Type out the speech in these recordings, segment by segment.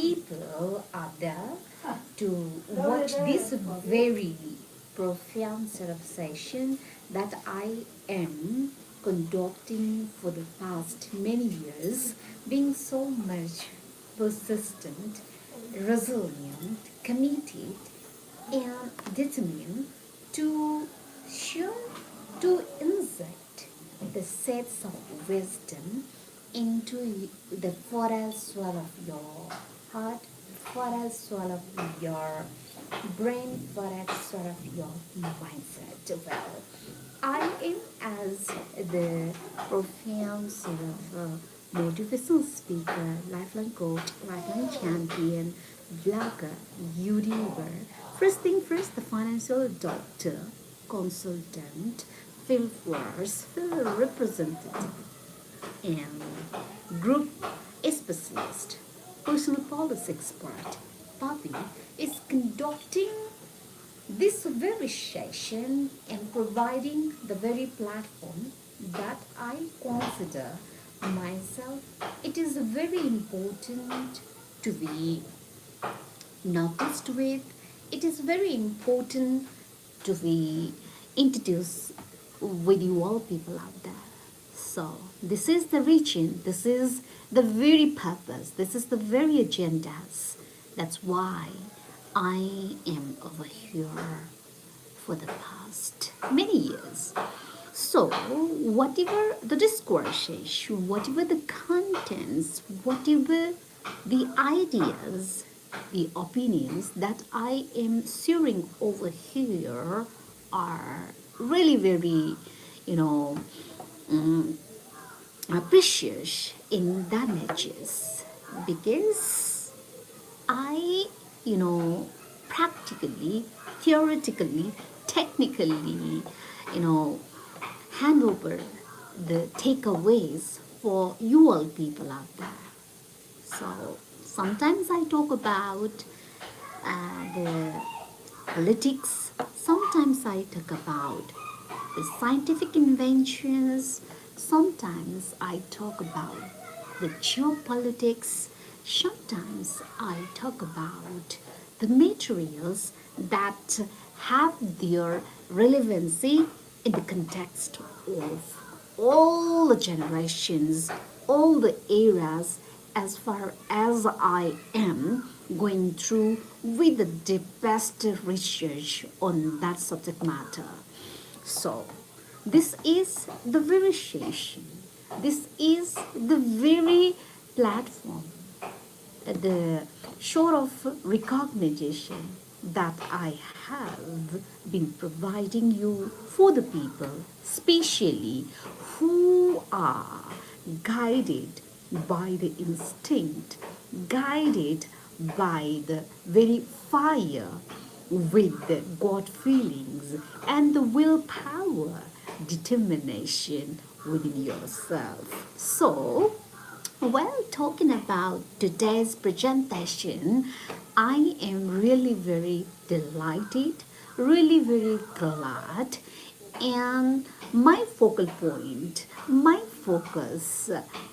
people out there to watch this very profound sort of session that I am conducting for the past many years, being so much persistent, resilient, committed, and determined to share, to insight the sets of wisdom into the fertile soil of your heart, fertile soil of your brain, fertile soil of your mindset. Well, I am as the profound sort of motivational speaker, lifelong coach, lifelong champion, blogger, YouTuber. First thing first, the financial doctor, consultant, field force, field representative, and group specialist, personal policy expert. Bobby is conducting this very session and providing the very platform that I consider myself. It is very important to be noticed with. It is very important to be introduced with you all people out there. So this is the region, this is the very purpose, this is the very agendas. That's why I am over here for the past many years. So, whatever the discourse issue, whatever the contents, whatever the ideas, the opinions that I am sharing over here are really very, you know, precious in damages because I, practically, theoretically, technically, you know, hand over the takeaways for you all people out there. So sometimes I talk about the politics, sometimes I talk about the scientific inventions, sometimes I talk about the geopolitics, sometimes I talk about the materials that have their relevancy in the context of all the generations, all the eras, as far as I am going through with the deepest research on that subject matter. So, this is the very session, this is the very platform, the sort of recognition that I have been providing you for the people, especially who are guided by the instinct, guided by the very fire with the God feelings and the willpower, determination within yourself. So, while talking about today's presentation, I am really very delighted, really very glad, and my focal point, my focus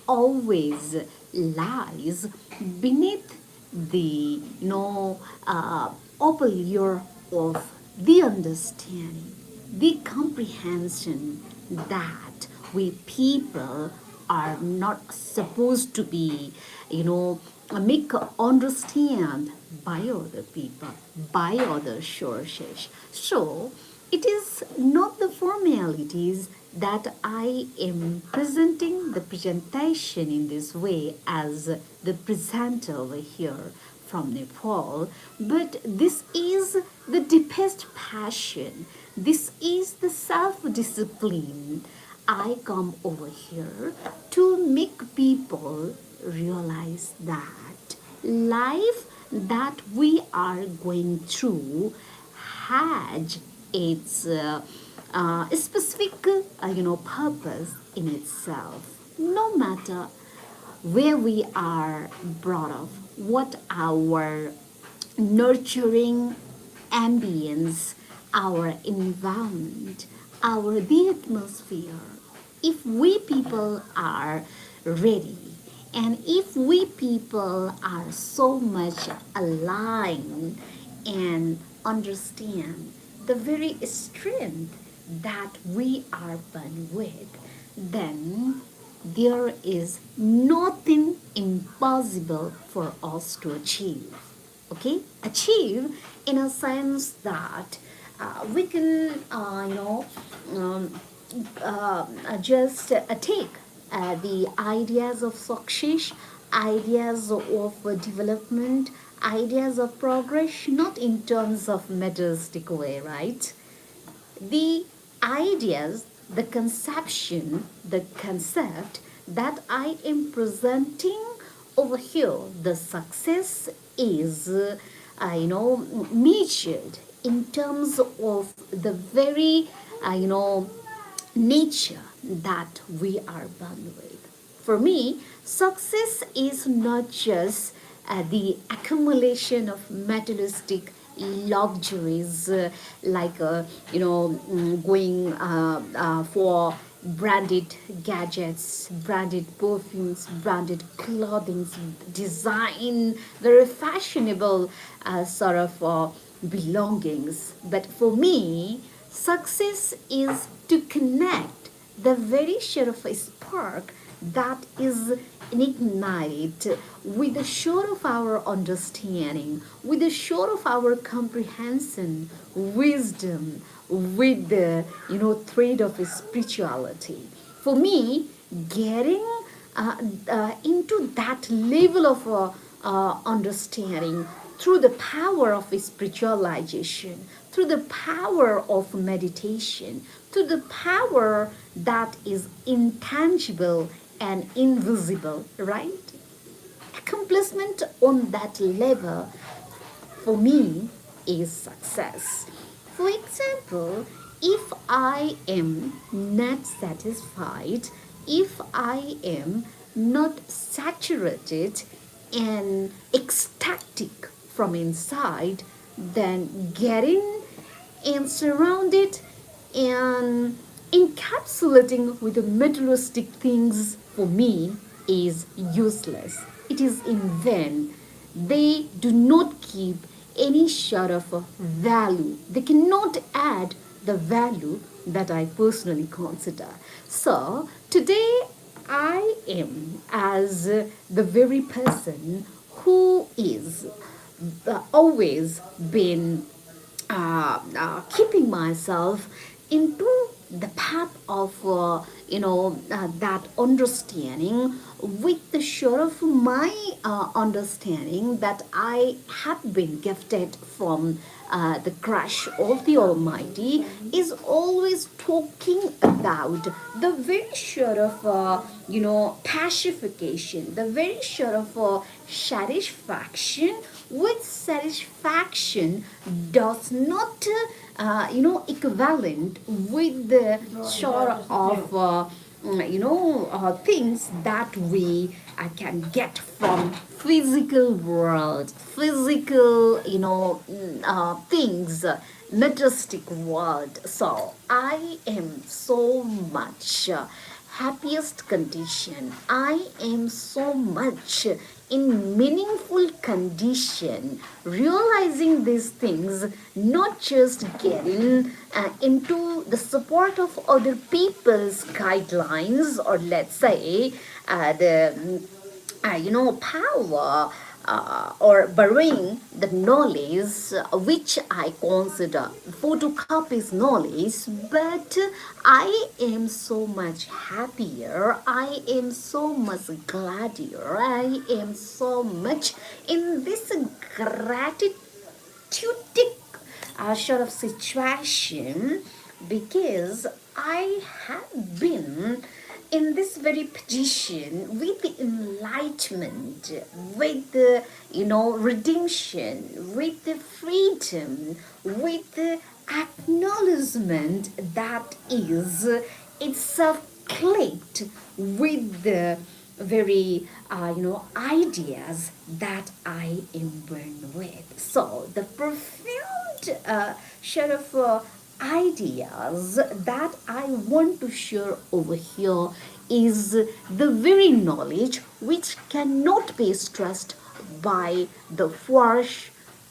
always lies beneath the upper layer of the understanding, the comprehension that we people are not supposed to be, make understand by other people, by other sources. So it is not the formalities that I am presenting the presentation in this way as the presenter over here from Nepal, but this is the deepest passion. This is the self discipline. I come over here to make people realize that life that we are going through has its specific purpose in itself, no matter where we are brought up, what our nurturing ambience, our environment, our the atmosphere. If we people are ready And if we people are so much aligned and understand the very strength that we are born with, then there is nothing impossible for us to achieve. Okay, achieve in a sense that we can um, just take the ideas of success, ideas of development, ideas of progress, not in terms of materialistic way, right? The ideas, the conception, the concept that I am presenting over here, the success is, measured in terms of the very, nature that we are born with. For me, success is not just the accumulation of materialistic luxuries like going for branded gadgets, branded perfumes, branded clothing, design, very fashionable sort of belongings. But for me, success is to connect the very sort of a spark that is ignite with the shore of our understanding, with the shore of our comprehension, wisdom, with the thread of spirituality. For me, getting into that level of understanding through the power of spiritualization, through the power of meditation, through the power that is intangible and invisible, right? Accomplishment on that level for me is success. For example, if I am not satisfied, if I am not saturated and ecstatic from inside, then getting and surrounded and encapsulating with the materialistic things for me is useless. It is in vain. They do not keep any sort of value. They cannot add the value that I personally consider. So today I am as the very person who is always been keeping myself into the path of that understanding with the sure of my understanding that I have been gifted from the crush of the Almighty is always talking about the very sure of pacification, the very sure of satisfaction. With satisfaction does not equivalent with the sort of things that we can get from physical world, physical things, majestic world. So I am so much happiest condition. I am so much in meaningful condition, realizing these things, not just getting into the support of other people's guidelines, or let's say the power or borrowing the knowledge which I consider photocopies knowledge, but I am so much happier, I am so much gladier, I am so much in this gratitude sort of situation because I have been in this very position with the enlightenment, with the redemption, with the freedom, with the acknowledgement that is itself clicked with the very ideas that I am born with. So the profound sort of ideas that I want to share over here is the very knowledge which cannot be stressed by the force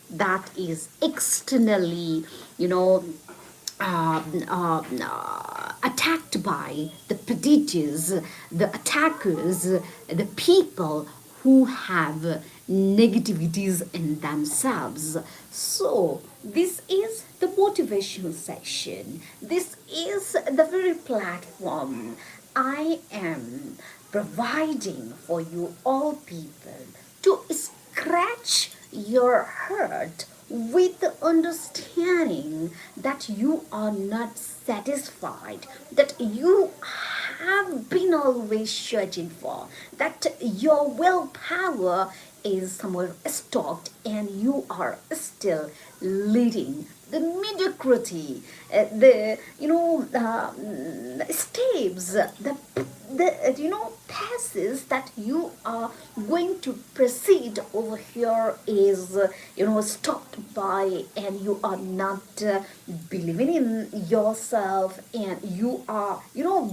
that is externally, you know, attacked by the predators, the attackers, the people who have negativities in themselves. So, this is the motivational section. This is the very platform I am providing for you all people to scratch your heart with the understanding that you are not satisfied, that you have been always searching for, that your willpower is somewhere stocked and you are still leading the mediocrity, the steps, the passes that you are going to proceed over here is stopped by, and you are not believing in yourself, and you are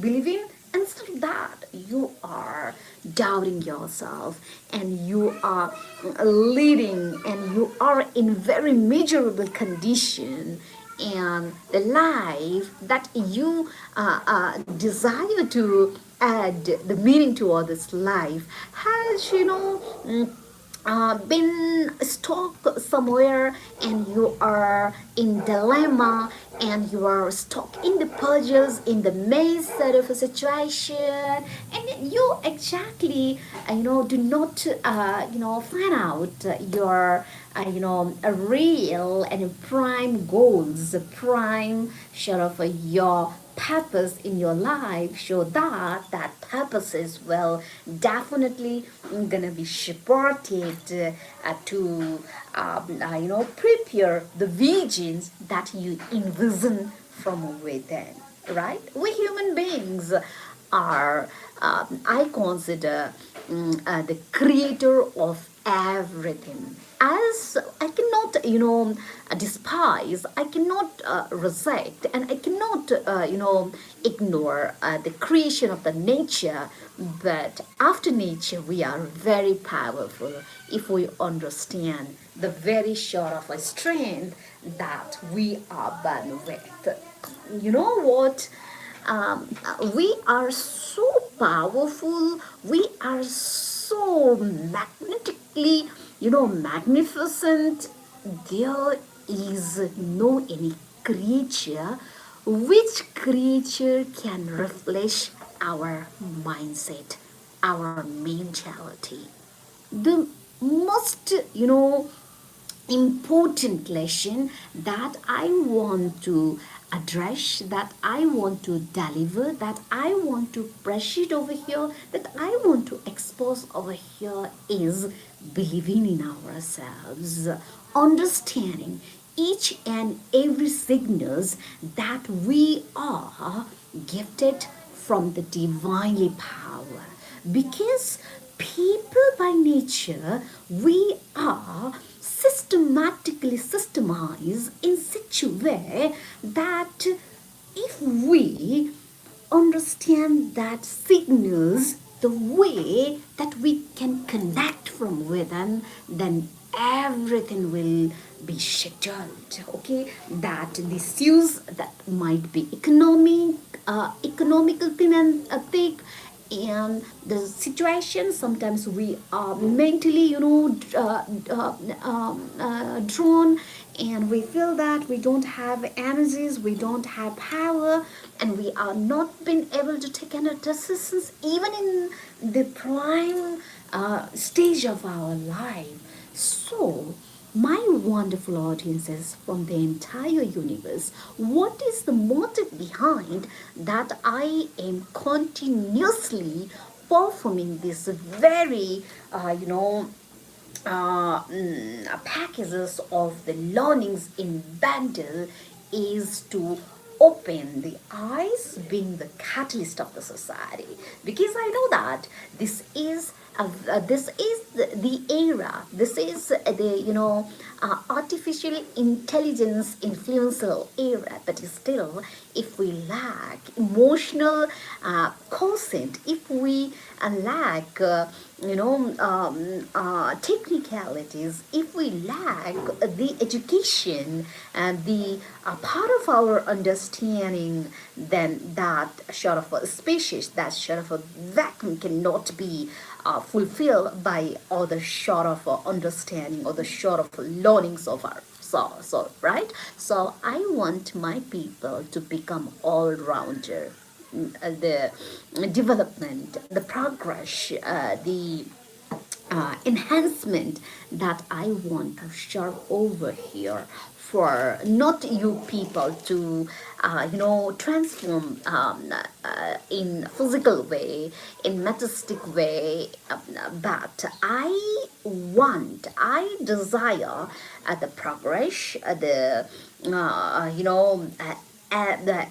believing. Instead of that, you are doubting yourself, and you are leading, and you are in very miserable condition, and the life that you desire to add the meaning to all this life has been stuck somewhere, and you are in dilemma, and you are stuck in the purges, in the maze sort of a situation, and you exactly do not find out your a real and prime goals, prime sort of your purpose in your life, so that that purpose is well definitely gonna be supported to prepare the visions that you envision from within, right? We human beings are, I consider, the creator of everything. As I cannot, despise, I cannot reject, and I cannot, ignore the creation of the nature. But after nature, we are very powerful if we understand the very short of a strength that we are born with. You know what? We are so powerful, we are so magnetically magnificent. There is no any creature which creature can reflect our mindset, our mentality. The most important lesson that I want to address, that I want to deliver, that I want to brush it over here, that I want to expose over here is believing in ourselves, understanding each and every signals that we are gifted from the divinely power, because people by nature we are systematically systemized in such a way that if we understand that signals the way that we can connect from within, then everything will be scheduled. Okay, that this use that might be economical thing and thick, and the situation sometimes we are mentally drawn, and we feel that we don't have energies, we don't have power, and we are not being able to take any decisions even in the prime stage of our life. So my wonderful audiences from the entire universe, what is the motive behind that I am continuously performing this very packages of the learnings in bundle is to open the eyes, being the catalyst of the society, because I know that this is This is the era. This is the artificial intelligence influential era. But still, if we lack emotional quotient, if we lack technicalities, if we lack the education and the part of our understanding, then that sort of a species, that sort of a vacuum cannot be fulfilled by other sort of understanding or the sort of learnings of our right. So I want my people to become all rounder. The development, the progress, the enhancement that I want to share over here for not you people to transform in physical way, in materialistic way, but I desire the progress, the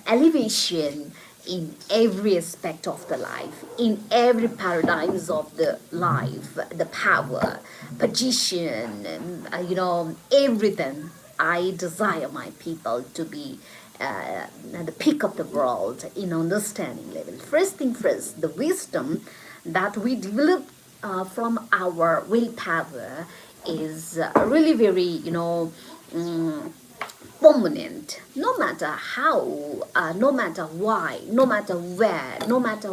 elevation in every aspect of the life, in every paradigms of the life, the power, position, everything. I desire my people to be at the peak of the world in understanding level. First thing first, the wisdom that we develop from our willpower is really very, permanent, no matter how, no matter why, no matter where, no matter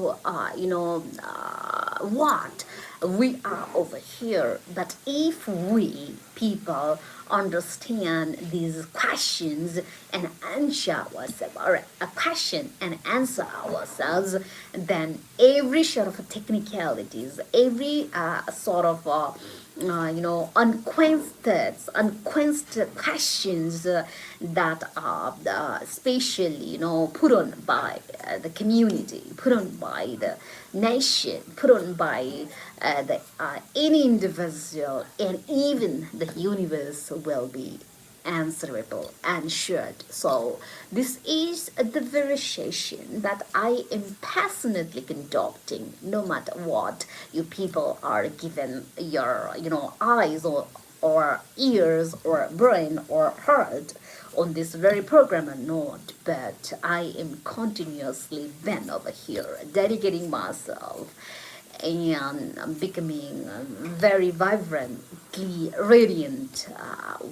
what we are over here. But if we people understand these questions and answer ourselves, or a question and answer ourselves, then every sort of technicalities, every sort of unquenched questions that are especially, put on by the community, put on by the nation, put on by any individual, and even the universe will be answerable and should. So this is the very session that I am passionately conducting, no matter what you people are given your eyes or ears or brain or heart on this very program or not. But I am continuously then over here dedicating myself and becoming very vibrantly radiant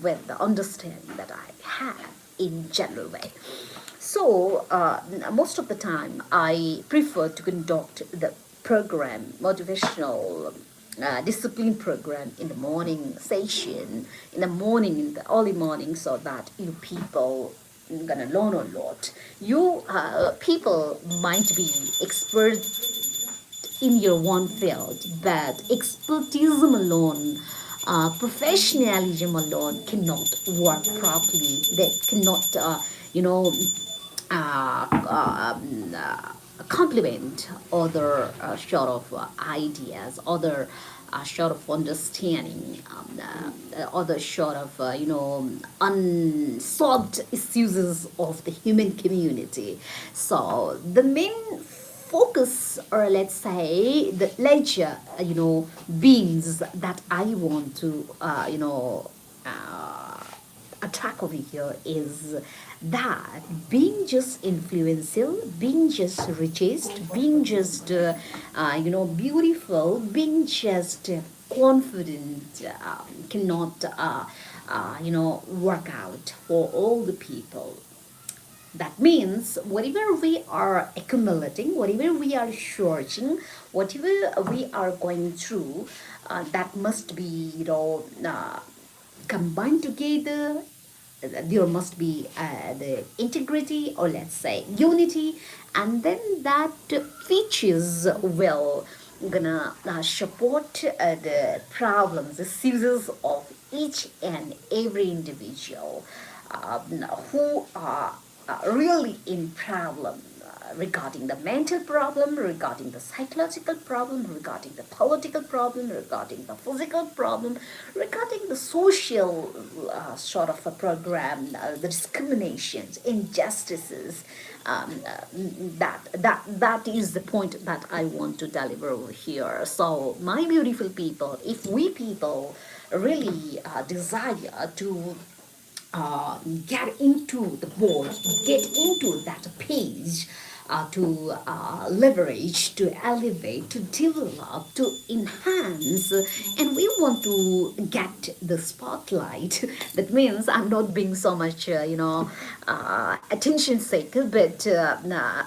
with the understanding that I have in general way. So most of the time I prefer to conduct the program, motivational discipline program in the morning session, in the morning, in the early morning, so that you people gonna learn a lot. You people might be expert in your one field, but expertism alone, professionalism alone cannot work properly. They cannot, complement other sort of ideas, other sort of understanding, other sort of unsolved issues of the human community. So the main focus, or let's say the ledger, beings that I want to attack over here is that being just influential, being just richest, being just beautiful, being just confident cannot work out for all the people. That means whatever we are accumulating, whatever we are searching, whatever we are going through, that must be, combined together. There must be the integrity, or let's say unity, and then that features will gonna support the problems, the seizures of each and every individual who are really in problem. regarding the mental problem, regarding the psychological problem, regarding the political problem, regarding the physical problem, regarding the social sort of a program, the discriminations, injustices. That is the point that I want to deliver over here. So, my beautiful people, if we people really desire to get into the board, get into that page, to leverage, to elevate, to develop, to enhance, and we want to get the spotlight. That means I'm not being so much, attention seeker, but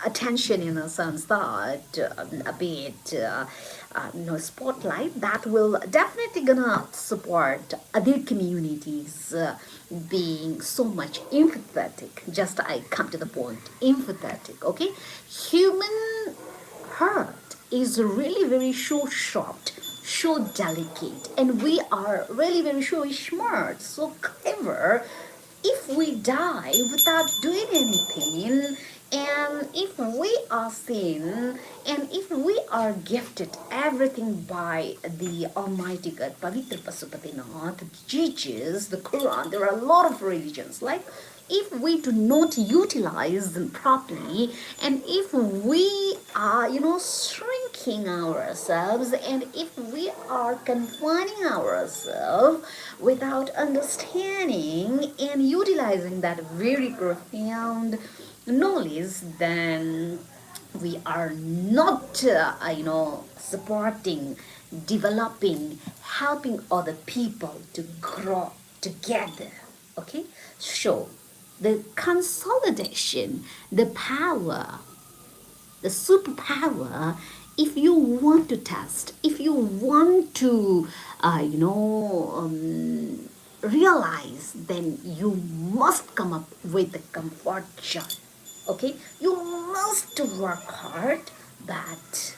attention in a sense that a bit. Spotlight that will definitely gonna support other communities being so much empathetic. Just I come to the point, empathetic. Okay, human heart is really very so short, so delicate, and we are really very so smart, so clever. If we die without doing anything, and if we are sin, and if we are gifted everything by the Almighty God, Pavitra Pasupatinath, Jesus, the Quran, there are a lot of religions. Like, if we do not utilize them properly, and if we are, shrinking ourselves, and if we are confining ourselves without understanding and utilizing that very profound knowledge, then we are not, supporting, developing, helping other people to grow together. Okay, so the consolidation, the power, the superpower, if you want to test, if you want to realize, then you must come up with the comfort zone. Okay, you must work hard, but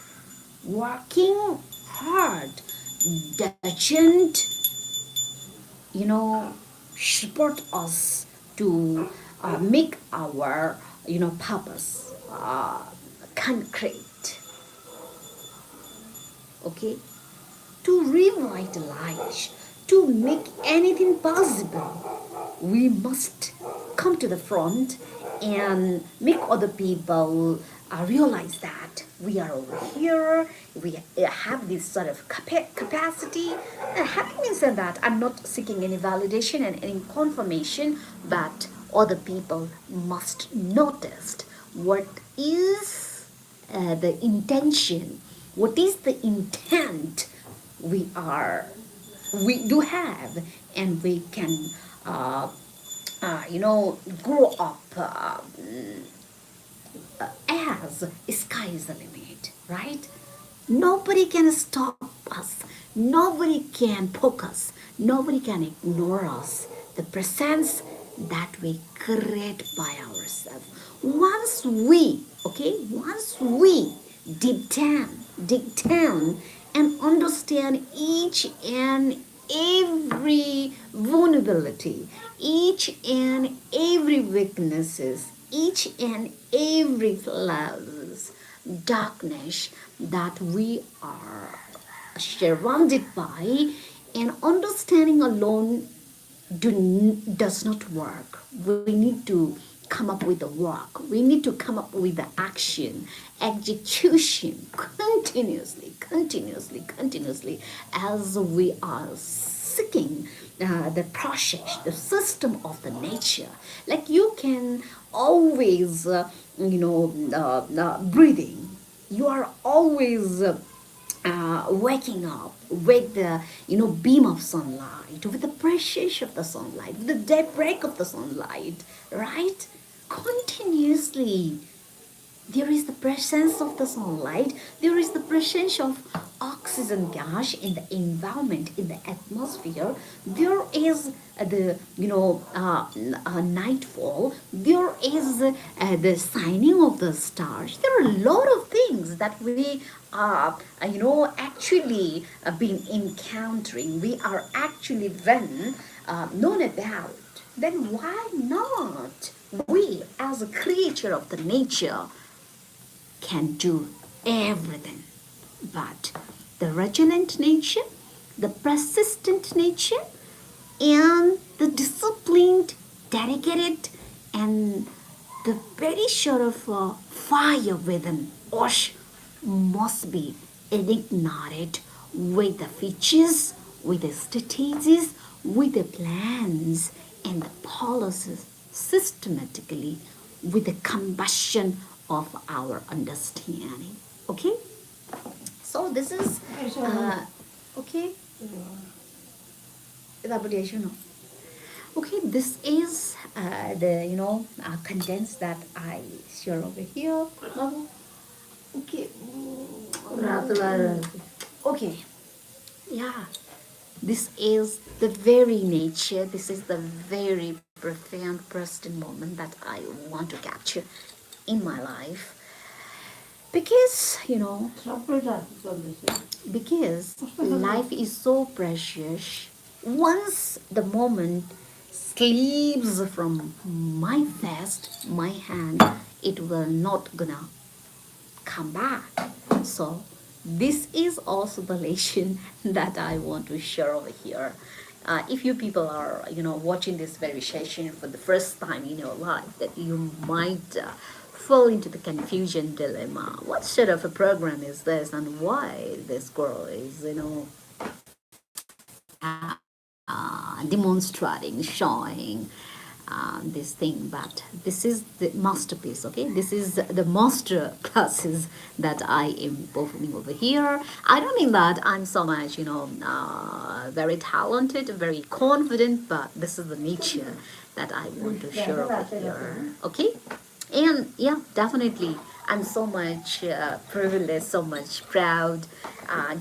working hard doesn't support us to make our purpose concrete. Okay, to revitalize, to make anything possible, we must come to the front and make other people realize that we are over here, we have this sort of capacity. Having been said that, I'm not seeking any validation and any confirmation, but other people must notice what is the intention, what is the intent we do have, and we can grow up as sky is the limit, right? Nobody can stop us. Nobody can poke us. Nobody can ignore us. The presence that we create by ourselves. Once we dig down and understand each and every vulnerability, each and every weaknesses, each and every flaws, darkness that we are surrounded by, and understanding alone does not work. We need to come up with the work. We need to come up with the action, execution, continuously, as we are seeking the process, the system of the nature. Like, you can always, breathing. You are always waking up with the beam of sunlight, with the pressure of the sunlight, with the daybreak of the sunlight, right? Continuously, there is the presence of the sunlight, there is the presence of oxygen gas in the environment, in the atmosphere, there is the nightfall, there is the shining of the stars. There are a lot of things that we are actually been encountering, we are actually then known about. Then why not we, as a creature of the nature, can do everything. But the resilient nature, the persistent nature, and the disciplined, dedicated, and the very sort of fire within us must be ignited with the features, with the strategies, with the plans and the policies systematically with the combustion of our understanding. Okay? So this is okay. Okay, this is the contents that I share over here. Okay. Okay. Yeah. This is the very nature, this is the very profound present moment that I want to capture in my life. Because, because life is so precious. Once the moment slips from my fist, my hand, it will not gonna come back. So this is also the lesson that I want to share over here. If you people are, watching this very session for the first time in your life, that you might fall into the confusion dilemma. What sort of a program is this, and why this girl is, demonstrating, showing this thing, but this is the masterpiece. Okay, this is the master classes that I am performing over here. I don't mean that I'm so much very talented, very confident, but this is the nature that I want to share over here. Okay, and yeah, definitely I'm so much privileged, so much proud,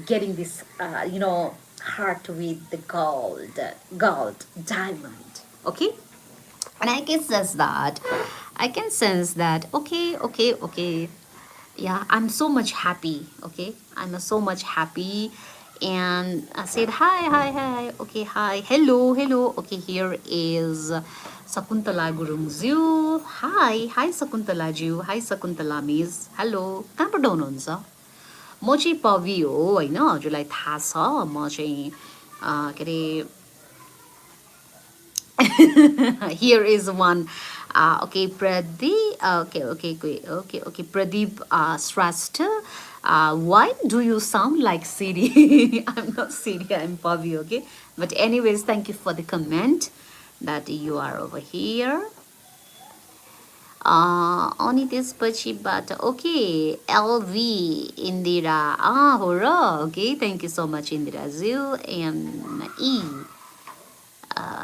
getting this heart with the gold diamond. Okay, and I can sense that. Okay, yeah, I'm so much happy. Okay, I'm so much happy, and I said hi. Okay, hi, hello. Okay, here is Sakuntala Gurungज्यू. Hi Sakuntala ज्यू. Hi Sakuntala Miss. Hello, कहाँबाट हुनुहुन्छ? म चाहिँ पवि हो होइन, हजुरलाई थाहा छ म चाहिँ के अरे here is one okay Pradeep okay Pradeep Shrestha. Why do you sound like Siri? I'm not Siri, I'm Pavi. Okay, but anyways, thank you for the comment that you are over here. Only this but okay, LV Indira. Hurrah. Okay, thank you so much Indira Zoo and E.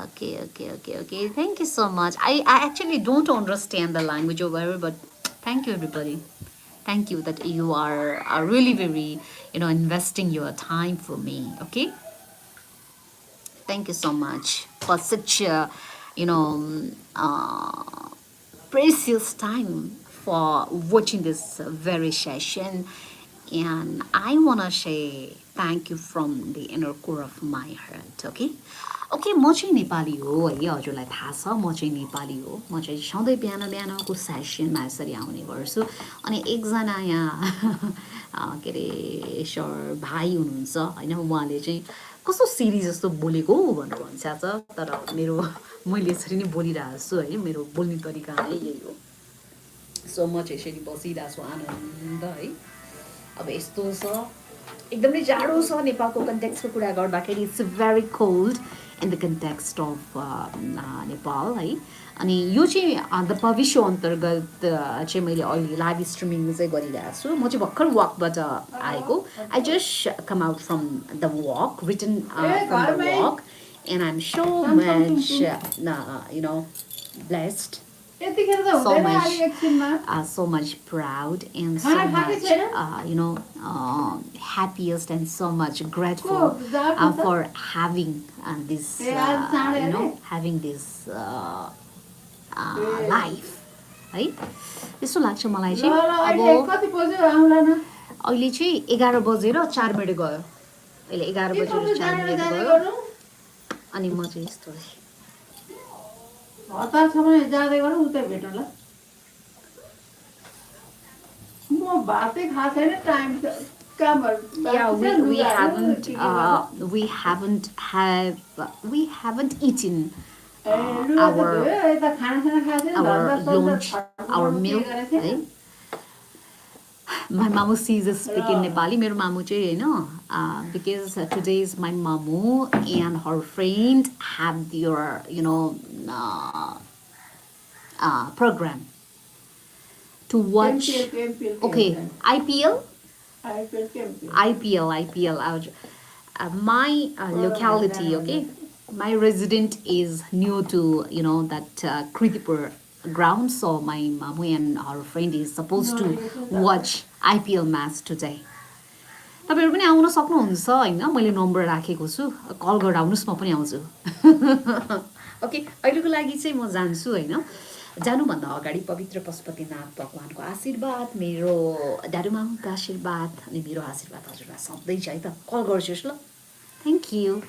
Okay. Thank you so much. I actually don't understand the language over here, but thank you, everybody. Thank you that you are really very, investing your time for me. Okay. Thank you so much for such a, precious time for watching this very session. And I want to say thank you from the inner core of my heart. Okay. Okay म चाहिँ नेपाली हो है, हजुरलाई थाहा छ म चाहिँ नेपाली हो. म चाहिँ सधैँ बिहानको सेसनमा यसरी आउने गर्छु. अनि एकजना यहाँ के अरे सर भाइ हुनुहुन्छ होइन, उहाँले चाहिँ कस्तो सिरी जस्तो बोलेको भनेर भन्छ छ, तर मैले यसरी नै बोलिरहेको छु है, मेरो बोल्ने तरिका नै यही हो. सो म चाहिँ यसरी बसिरहेको छु आनन्द है. अब यस्तो छ, एकदमै जाडो छ नेपालको कन्टेक्स्टको कुरा गर्दाखेरि. It's very cold in the context of Nepal है. अनि यो चाहिँ द पवि सो अन्तर्गत चाहिँ मैले अहिले लाइभ स्ट्रिमिङ चाहिँ गरिरहेको छु. म चाहिँ भर्खर वकबाट आएको. I just come out from the वक, रिटर्न फ्रम द वक, and I'm so much blessed, so much proud, and so much happiest and so much grateful for having this having this life है. यस्तो लाग्छ मलाई चाहिँ. अब अहिले चाहिँ 11 बजेर 4 मिनट गयो. अहिले 11 बजेर 4 मिनट गयो. अनि म चाहिँ यस्तो हतार छ भने जाँदै गरौँ उतै भेटौँला. म भातै खाएको छैन टाइम कामहरू Yeah, बाँकी छ, we लुगाहरू haven't के गर्नु? we haven't eaten ए लुगा त our धोयो, यता खानासाना खाएको छैन, our धन्दा सन्दा lunch, our छटपटाउनु meal, केही गरेको है. छैन? My mamu sees us speak in Nepali. मेरो मामु चाहिँ होइन, because today is my mamu and her friend have their program to watch. MPL Okay, IPL. IPL के MPL? IPL. My locality, okay, my resident is new to that Kritipur ground, so my mamu and our friend is supposed to watch IPL match today. तपाईँहरू पनि आउन सक्नुहुन्छ होइन, मैले number राखेको छु, कल गरेर आउनुहोस्, म पनि आउँछु. ओके, अहिलेको लागि चाहिँ म जान्छु होइन. जानुभन्दा अगाडि पवित्र पशुपतिनाथ भगवानको आशीर्वाद, मेरो दाजुमामुको आशीर्वाद अनि मेरो आशीर्वाद हजुरलाई सधैँ चाहिँ त कल गर्छु ल. Thank you.